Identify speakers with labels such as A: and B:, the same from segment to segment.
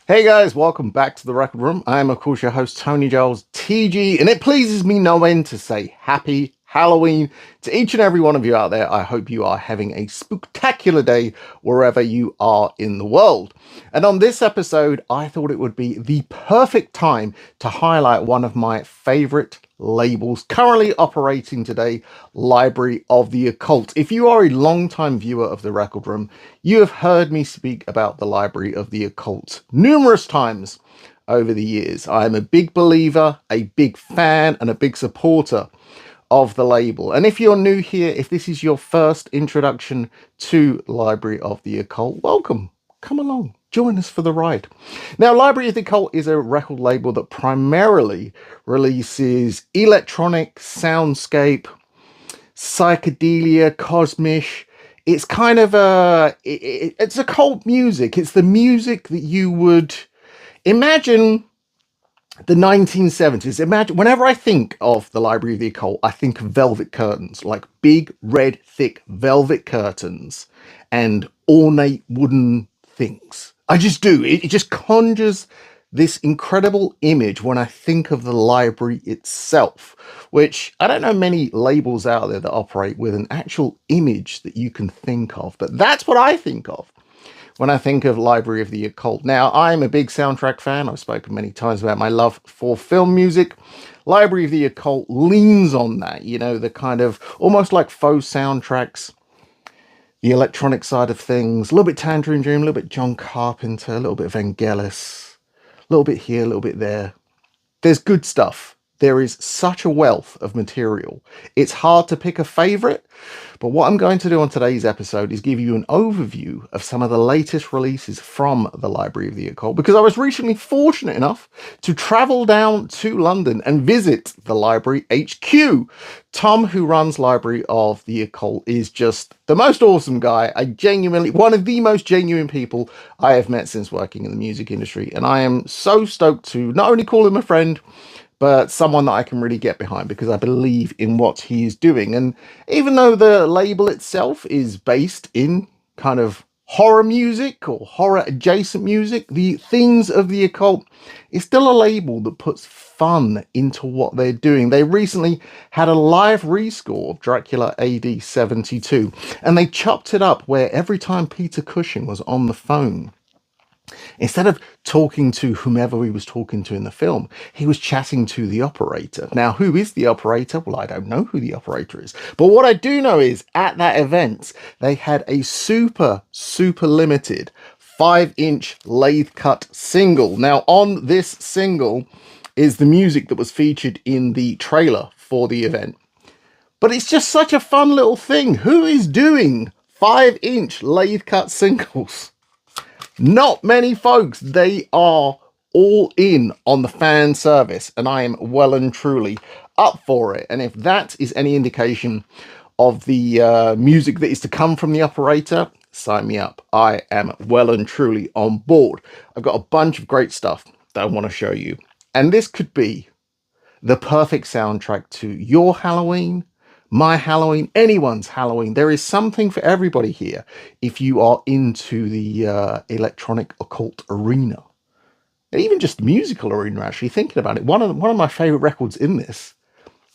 A: Hey guys, welcome back to the Record Room. I am, of course, your host, Tony Giles TG, and it pleases me no end to say happy Halloween to each and every one of you out there. I hope you are having a spooktacular day wherever you are in the world. And on this episode, I thought it would be the perfect time to highlight one of my favorite labels currently operating today, Library of the Occult. If you are a long-time viewer of the Record Room, you have heard me speak about the Library of the Occult numerous times over the years. I am a big believer, a big fan, and a big supporter of the label. And if you're new here, if this is your first introduction to Library of the Occult, welcome. Come along. Join us for the ride. Now, Library of the Occult is a record label that primarily releases electronic, soundscape, psychedelia, cosmic. It's kind of it's occult music. It's the music that you would imagine the 1970s. Imagine, whenever I think of the Library of the Occult, I think of velvet curtains, like big, red, thick velvet curtains and ornate wooden things. I just do. It just conjures this incredible image when I think of the library itself, which I don't know many labels out there that operate with an actual image that you can think of, but that's what I think of when I think of Library of the Occult. Now, I'm a big soundtrack fan. I've spoken many times about my love for film music. Library of the Occult leans on that, you know, the kind of almost like faux soundtracks, the electronic side of things, a little bit Tangerine Dream, a little bit John Carpenter, a little bit Vangelis, a little bit here, a little bit there. There's good stuff. There is such a wealth of material. It's hard to pick a favorite, but what I'm going to do on today's episode is give you an overview of some of the latest releases from the Library of the Occult, because I was recently fortunate enough to travel down to London and visit the Library HQ. Tom, who runs Library of the Occult, is just the most awesome guy. One of the most genuine people I have met since working in the music industry, and I am so stoked to not only call him a friend, but someone that I can really get behind because I believe in what he is doing. And even though the label itself is based in kind of horror music or horror adjacent music, the Things of the Occult is still a label that puts fun into what they're doing. They recently had a live rescore of Dracula AD 72, and they chopped it up where every time Peter Cushing was on the phone, instead of talking to whomever he was talking to in the film, he was chatting to the operator. Now, who is the operator? Well, I don't know who the operator is. But what I do know is at that event, they had a super limited 5-inch lathe cut single. Now, on this single is the music that was featured in the trailer for the event. But it's just such a fun little thing. Who is doing 5-inch lathe cut singles? Not many folks. They are all in on the fan service, and I am well and truly up for it. And if that is any indication of the music that is to come from the operator, sign me up. I am well and truly on board. I've got a bunch of great stuff that I want to show you, and this could be the perfect soundtrack to your Halloween, my Halloween, anyone's Halloween. There is something for everybody here if you are into the electronic occult arena. And even just the musical arena, actually, thinking about it. One of my favorite records in this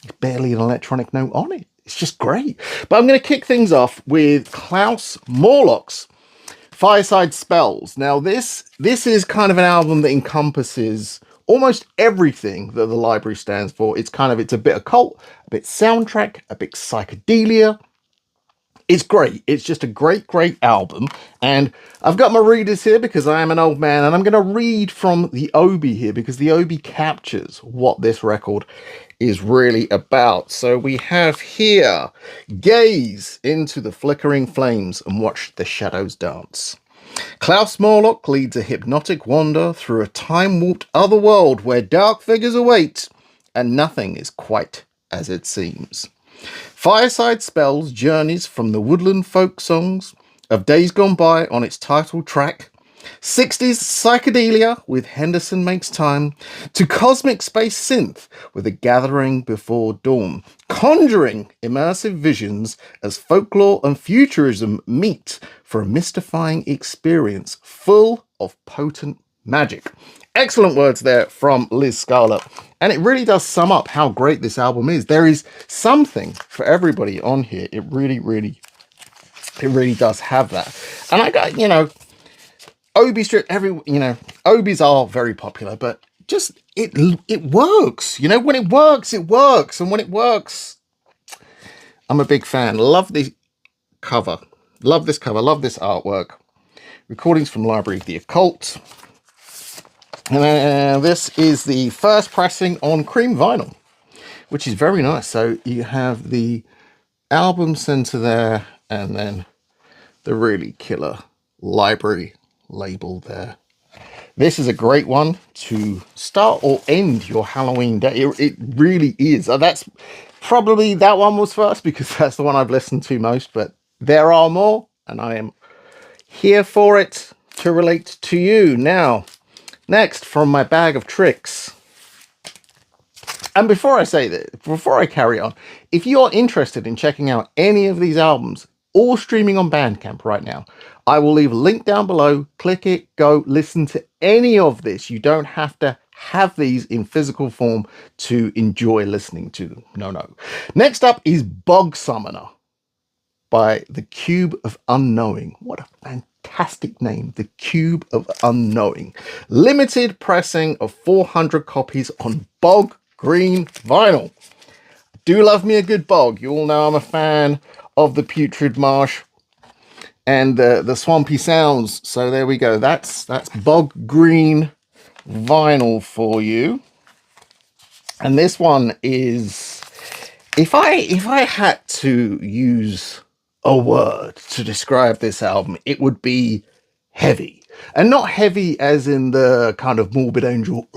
A: is barely an electronic note on it. It's just great. But I'm going to kick things off with Klaus Morlock's Fireside Spells. Now, this is kind of an album that encompasses almost everything that the library stands for. It's a bit occult, a bit soundtrack, a bit psychedelia. It's great. It's just a great album. And I've got my readers here because I am an old man, and I'm going to read from the Obi here because the Obi captures what this record is really about. So we have here, gaze into the flickering flames and watch the shadows dance. Klaus Morlock leads a hypnotic wander through a time-warped otherworld where dark figures await and nothing is quite as it seems. Fireside Spells journeys from the woodland folk songs of days gone by on its title track, 60s psychedelia with Henderson Makes Time, to cosmic space synth with A Gathering Before Dawn, conjuring immersive visions as folklore and futurism meet for a mystifying experience full of potent magic. Excellent words there from Liz Scarlett. And it really does sum up how great this album is. There is something for everybody on here. It really does have that. And I got, Obi strip, Obis are very popular, but just, it works. When it works, it works. And when it works, I'm a big fan. Love the cover. Love this cover. Love this artwork. Recordings from Library of the Occult. And this is the first pressing on cream vinyl, which is very nice. So you have the album center there, and then the really killer library label there. This is a great one to start or end your Halloween day. It really is. That's probably, that one was first because that's the one I've listened to most, but there are more, and I am here for it to relate to you. Now, next, from my bag of tricks. And before I say that, before I carry on, if you're interested in checking out any of these albums, all streaming on Bandcamp right now, I will leave a link down below. Click it, go listen to any of this. You don't have to have these in physical form to enjoy listening to them. No. Next up is Bog Summoner by The Cube of Unknowing. What a fantastic name, The Cube of Unknowing. Limited pressing of 400 copies on bog green vinyl. Do love me a good bog. You all know I'm a fan of the Putrid Marsh and the swampy sounds. So there we go. That's bog green vinyl for you. And this one is, if I had to use a word to describe this album, it would be heavy. And not heavy as in the kind of Morbid Angel.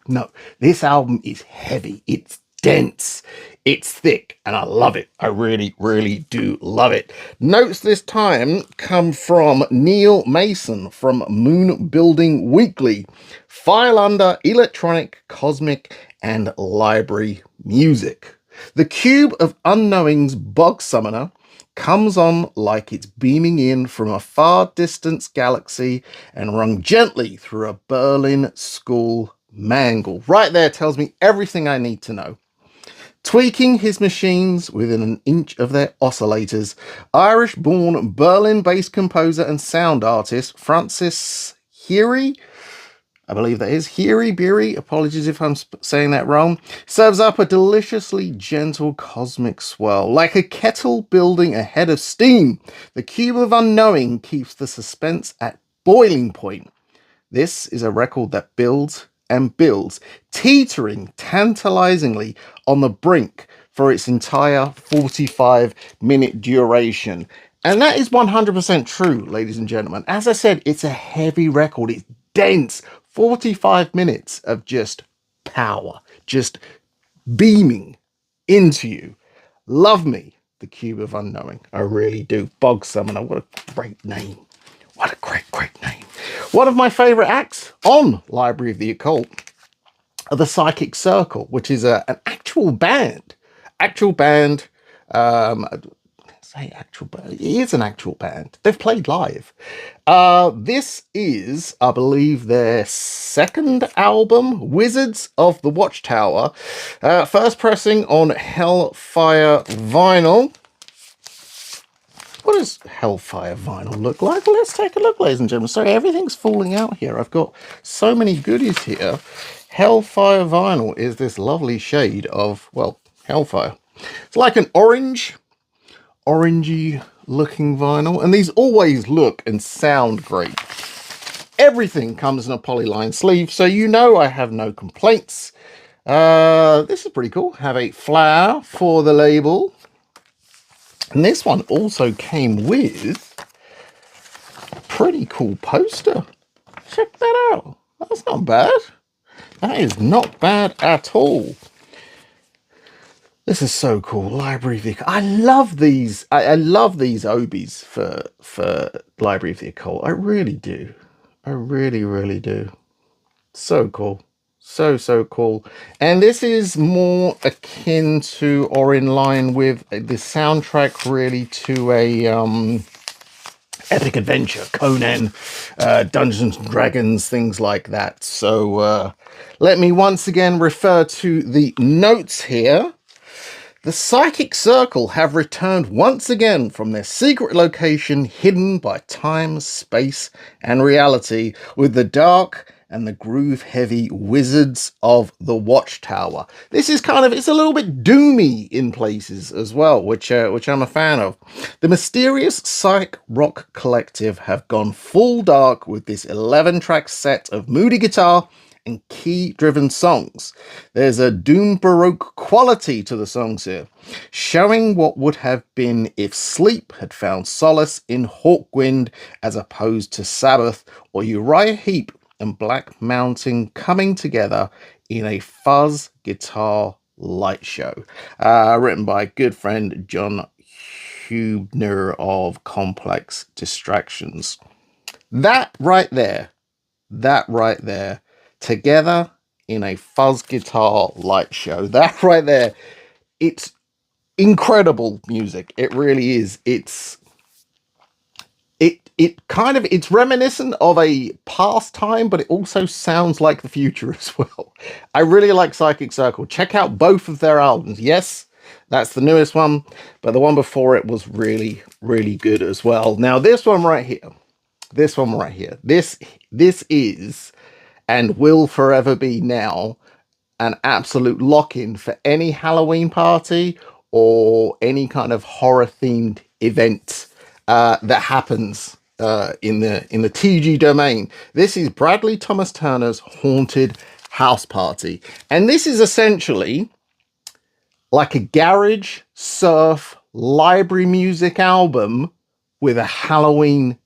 A: No, this album is heavy. It's dense. It's thick. And I love it. I really do love it. Notes this time come from Neil Mason from Moon Building Weekly. File under electronic, cosmic, and library music. The Cube of Unknowing's Bog Summoner comes on like it's beaming in from a far distance galaxy and rung gently through a Berlin school mangle. Right there tells me everything I need to know. Tweaking his machines within an inch of their oscillators, Irish-born Berlin-based composer and sound artist Francis Heery, I believe that is Beery, apologies if I'm saying that wrong, serves up a deliciously gentle cosmic swirl. Like a kettle building a head of steam, the Cube of Unknowing keeps the suspense at boiling point. This is a record that builds and builds, teetering tantalizingly on the brink for its entire 45-minute duration. And that is 100% true, ladies and gentlemen. As I said, it's a heavy record. It's dense. 45 minutes of just power, just beaming into you. Love me, The Cube of Unknowing. I really do. Bog Summoner, what a great name. What a great name. One of my favorite acts on Library of the Occult are the Psychic Circle, which is an actual band. It is an actual band. They've played live. This is, I believe, their second album, Wizards of the Watchtower. First pressing on Hellfire vinyl. What does Hellfire vinyl look like? Well, let's take a look, ladies and gentlemen. Sorry, everything's falling out here. I've got so many goodies here. Hellfire vinyl is this lovely shade of, well, Hellfire. It's like an orangey looking vinyl, and these always look and sound great. Everything comes in a polyline sleeve, so you know I have no complaints. This is pretty cool. Have a flower for the label, and this one also came with a pretty cool poster. Check that out. That's not bad. That is not bad at all. This is so cool. Library of the Occult. I love these. I love these Obies for Library of the Occult. I really do. I really do. So cool. So cool. And this is more akin to or in line with the soundtrack really to a epic adventure, Conan, Dungeons and Dragons, things like that. So let me once again refer to the notes here. The Psychic Circle have returned once again from their secret location hidden by time, space, and reality with the dark and the groove-heavy Wizards of the Watchtower. This is it's a little bit doomy in places as well, which I'm a fan of. The mysterious psych rock collective have gone full dark with this 11-track set of moody guitar and key-driven songs. There's a doom baroque quality to the songs here, showing what would have been if Sleep had found solace in Hawkwind as opposed to Sabbath, or Uriah Heep and Black Mountain coming together in a fuzz guitar light show. Written by good friend John Hubner of Complex Distractions. That right there, together in a fuzz guitar light show. That right there, it's incredible music. It really is. It's reminiscent of a past time, but it also sounds like the future as well. I really like Psychic Circle. Check out both of their albums. Yes, that's the newest one, but the one before it was really, really good as well. Now this one right here, this is and will forever be now an absolute lock-in for any Halloween party or any kind of horror-themed event that happens in the TG domain. This is Bradley Thomas Turner's Haunted House Party, and this is essentially like a garage surf library music album with a Halloween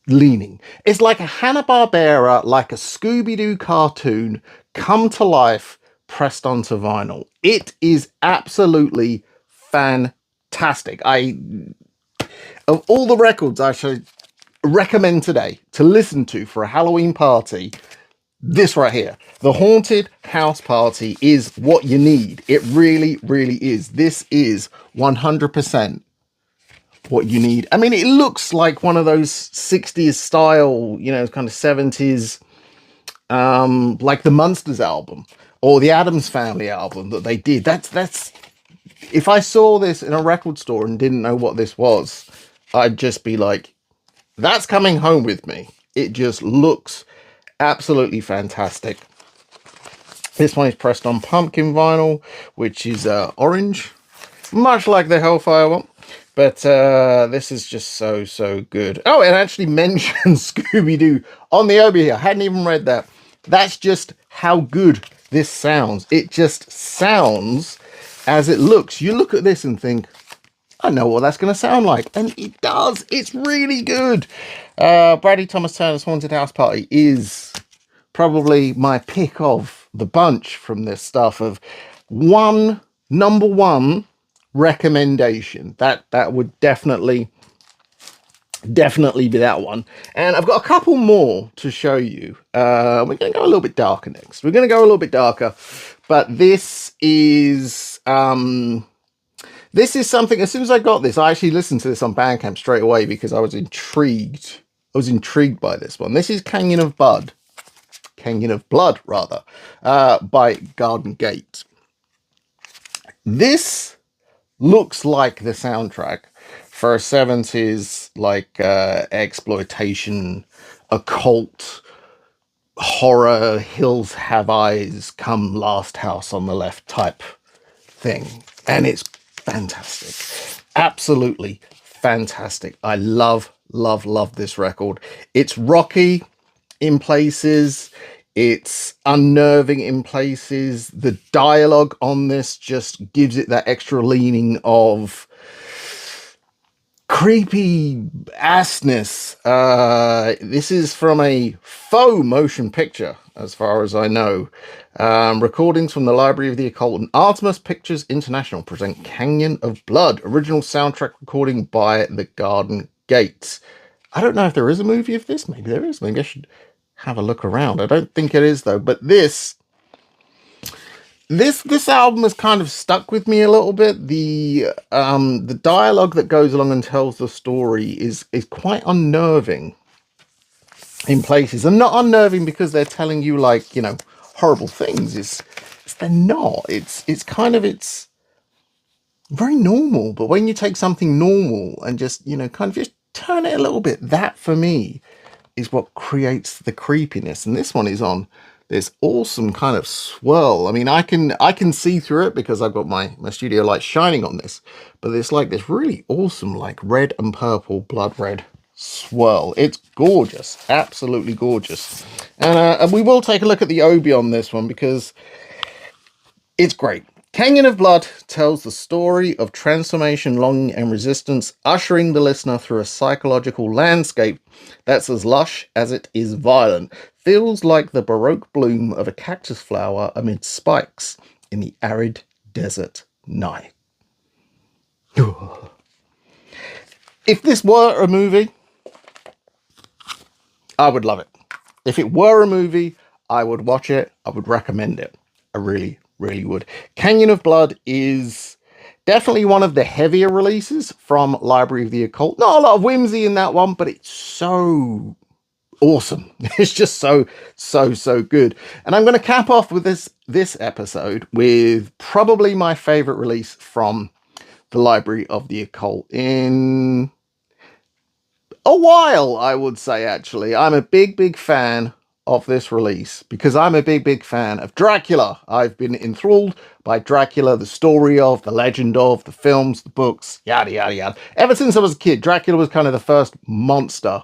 A: leaning. It's like a Hanna-Barbera, like a Scooby-Doo cartoon come to life, pressed onto vinyl. It is absolutely fantastic. Of all the records I should recommend today to listen to for a Halloween party, this right here, the Haunted House Party, is what you need. It really, really is. This is 100% what you need. I mean, it looks like one of those 60s style, kind of 70s, like the Munsters album or the Addams Family album that they did. That's if I saw this in a record store and didn't know what this was, I'd just be like, that's coming home with me. It just looks absolutely fantastic. This one is pressed on pumpkin vinyl, which is orange, much like the Hellfire one. But this is just so good. Oh, it actually mentions Scooby-Doo on the over here. I hadn't even read that. That's just how good this sounds. It just sounds as it looks. You look at this and think, I know what that's going to sound like. And it does. It's really good. Bradley Thomas Turner's Haunted House Party is probably my pick of the bunch from this stuff of number one recommendation. That would definitely be that one. And I've got a couple more to show you. We're going to go a little bit darker next. We're going to go a little bit darker, but this is something. As soon as I got this, I actually listened to this on Bandcamp straight away because I was intrigued. By this one. This is Canyon of Blood, rather, by Garden Gate. This looks like the soundtrack for a 70s exploitation, occult, horror, Hills Have Eyes, come last house on the left type thing. And it's fantastic. Absolutely fantastic. I love this record. It's rocky in places. It's unnerving in places. The dialogue on this just gives it that extra leaning of creepy assness. This is from a faux motion picture, as far as I know. Recordings from the Library of the Occult and Artemis Pictures International present Canyon of Blood, original soundtrack recording by the Garden Gate. I don't know if there is a movie of this. Maybe there is. Maybe I should have a look around. I don't think it is, though. But this This album has kind of stuck with me a little bit. The dialogue that goes along and tells the story is quite unnerving in places, and not unnerving because they're telling you, like, you know, horrible things. It's they're not. It's kind of, it's very normal. But when you take something normal and just, you know, kind of just turn it a little bit, that for me is what creates the creepiness. And this one is on this awesome kind of swirl. I mean, I can see through it because I've got my studio light shining on this, but it's like this really awesome, like red and purple blood red swirl. It's gorgeous, absolutely gorgeous. And we will take a look at the Obi on this one because it's great. Canyon of Blood tells the story of transformation, longing, and resistance, ushering the listener through a psychological landscape that's as lush as it is violent. Feels like the baroque bloom of a cactus flower amid spikes in the arid desert night. If this were a movie, I would love it. If it were a movie, I would watch it. I would recommend it. I really, really would. Canyon of Blood is definitely one of the heavier releases from Library of the Occult. Not a lot of whimsy in that one, but it's so awesome. It's just so good. And I'm going to cap off with this episode with probably my favorite release from the Library of the Occult in a while, I would say. Actually, I'm a big fan of this release because I'm a big fan of Dracula. I've been enthralled by Dracula, the story of, the legend of, the films, the books, yada yada yada. Ever since I was a kid, Dracula was kind of the first monster,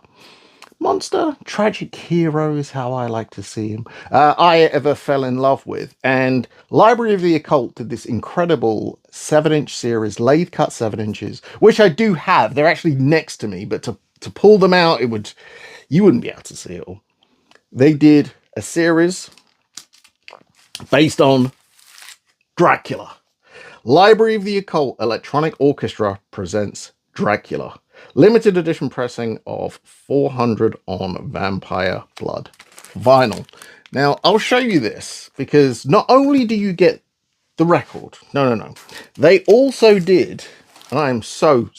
A: tragic hero is how I like to see him, I ever fell in love with. And Library of the Occult did this incredible 7-inch series, lathe cut 7 inches, which I do have. They're actually next to me, but to pull them out, you wouldn't be able to see it all. They did a series based on Dracula. Library of the Occult Electronic Orchestra presents Dracula. Limited edition pressing of 400 on Vampire Blood vinyl. Now, I'll show you this because not only do you get the record, no. They also did, and I am so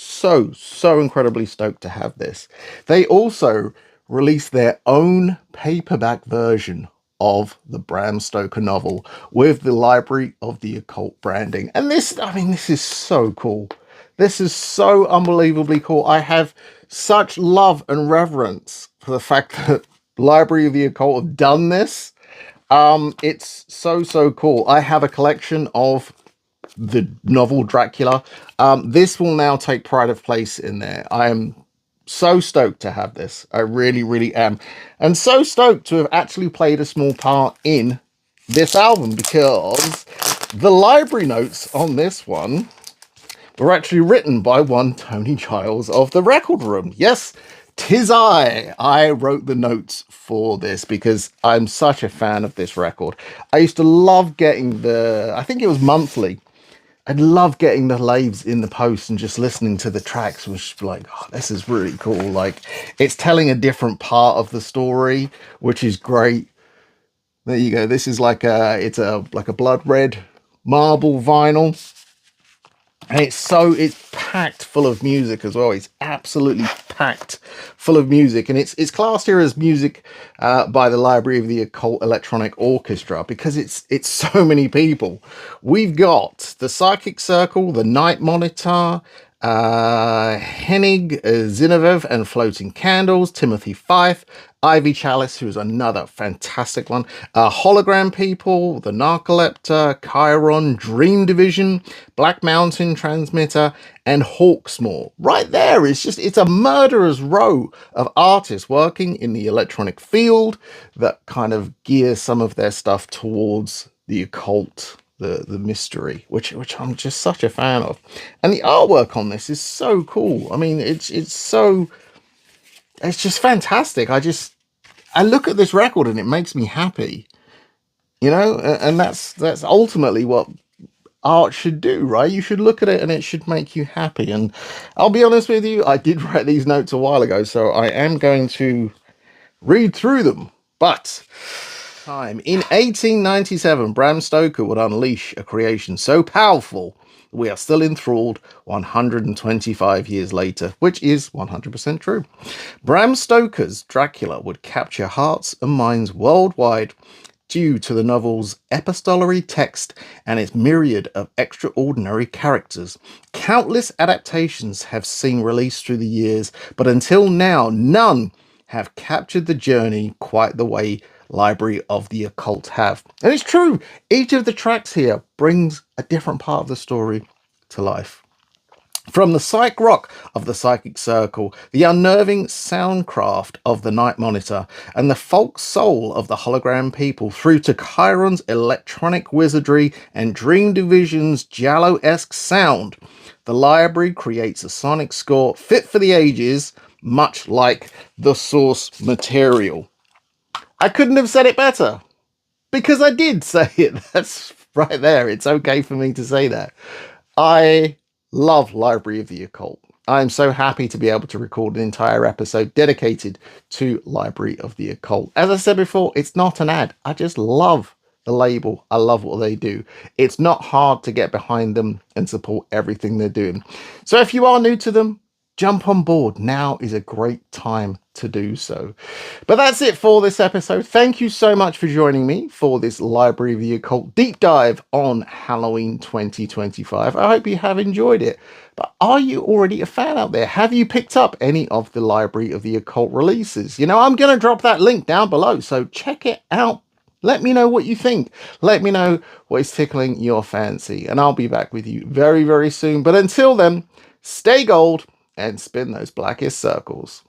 A: incredibly stoked to have this. They also released their own paperback version of the Bram Stoker novel with the Library of the Occult branding. And this, I mean, this is so cool. This is so unbelievably cool. I have such love and reverence for the fact that Library of the Occult have done this. It's so cool. I have a collection of the novel Dracula. This will now take pride of place in there. I am so stoked to have this. I really am. And so stoked to have actually played a small part in this album because the library notes on this one were actually written by one Tony Giles of the Record Room. Yes, 'tis I. I wrote the notes for this because I'm such a fan of this record. I used to love getting I think it was monthly. I'd love getting the lathes in the post and just listening to the tracks, which like, oh, this is really cool. Like, it's telling a different part of the story, which is great. There you go. This is like it's like a blood red marble vinyl. And it's packed full of music as well. It's absolutely packed full of music. And it's classed here as music by the Library of the Occult Electronic Orchestra because it's so many people. We've got the Psychic Circle, the Night Monitor, Hennig Zinoviev and Floating Candles, Timothy Fife, Ivy Chalice, who's another fantastic one, Hologram People, the Narcoleptor, Chiron, Dream Division, Black Mountain Transmitter, and Hawksmoor. Right there, it's a murderer's row of artists working in the electronic field that kind of gear some of their stuff towards the occult, the mystery, which I'm just such a fan of. And the artwork on this is so cool. I mean, it's just fantastic. I look at this record and it makes me happy, you know, and that's ultimately what art should do, right? You should look at it and it should make you happy. And I'll be honest with you, I did write these notes a while ago, so I am going to read through them. But time. In 1897, Bram Stoker would unleash a creation so powerful we are still enthralled 125 years later, which is 100% true. Bram Stoker's Dracula would capture hearts and minds worldwide due to the novel's epistolary text and its myriad of extraordinary characters. Countless adaptations have seen release through the years, but until now, none have captured the journey quite the way Library of the Occult have. And it's true, each of the tracks here brings a different part of the story to life. From the psych rock of the Psychic Circle, the unnerving soundcraft of the Night Monitor, and the folk soul of the Hologram People, through to Chiron's electronic wizardry and Dream Division's Giallo-esque sound, the library creates a sonic score fit for the ages, much like the source material. I couldn't have said it better, because I did say it. That's right there. It's okay for me to say that. I love Library of the Occult. I'm so happy to be able to record an entire episode dedicated to Library of the Occult. As I said before, it's not an ad. I just love the label. I love what they do. It's not hard to get behind them and support everything they're doing. So if you are new to them, jump on board. Now is a great time to do so. But that's it for this episode. Thank you so much for joining me for this Library of the Occult deep dive on Halloween 2025. I hope you have enjoyed it. But are you already a fan out there? Have you picked up any of the Library of the Occult releases? You know, I'm going to drop that link down below, so check it out. Let me know what you think. Let me know what is tickling your fancy, and I'll be back with you very, very soon. But until then, stay gold and spin those blackest circles.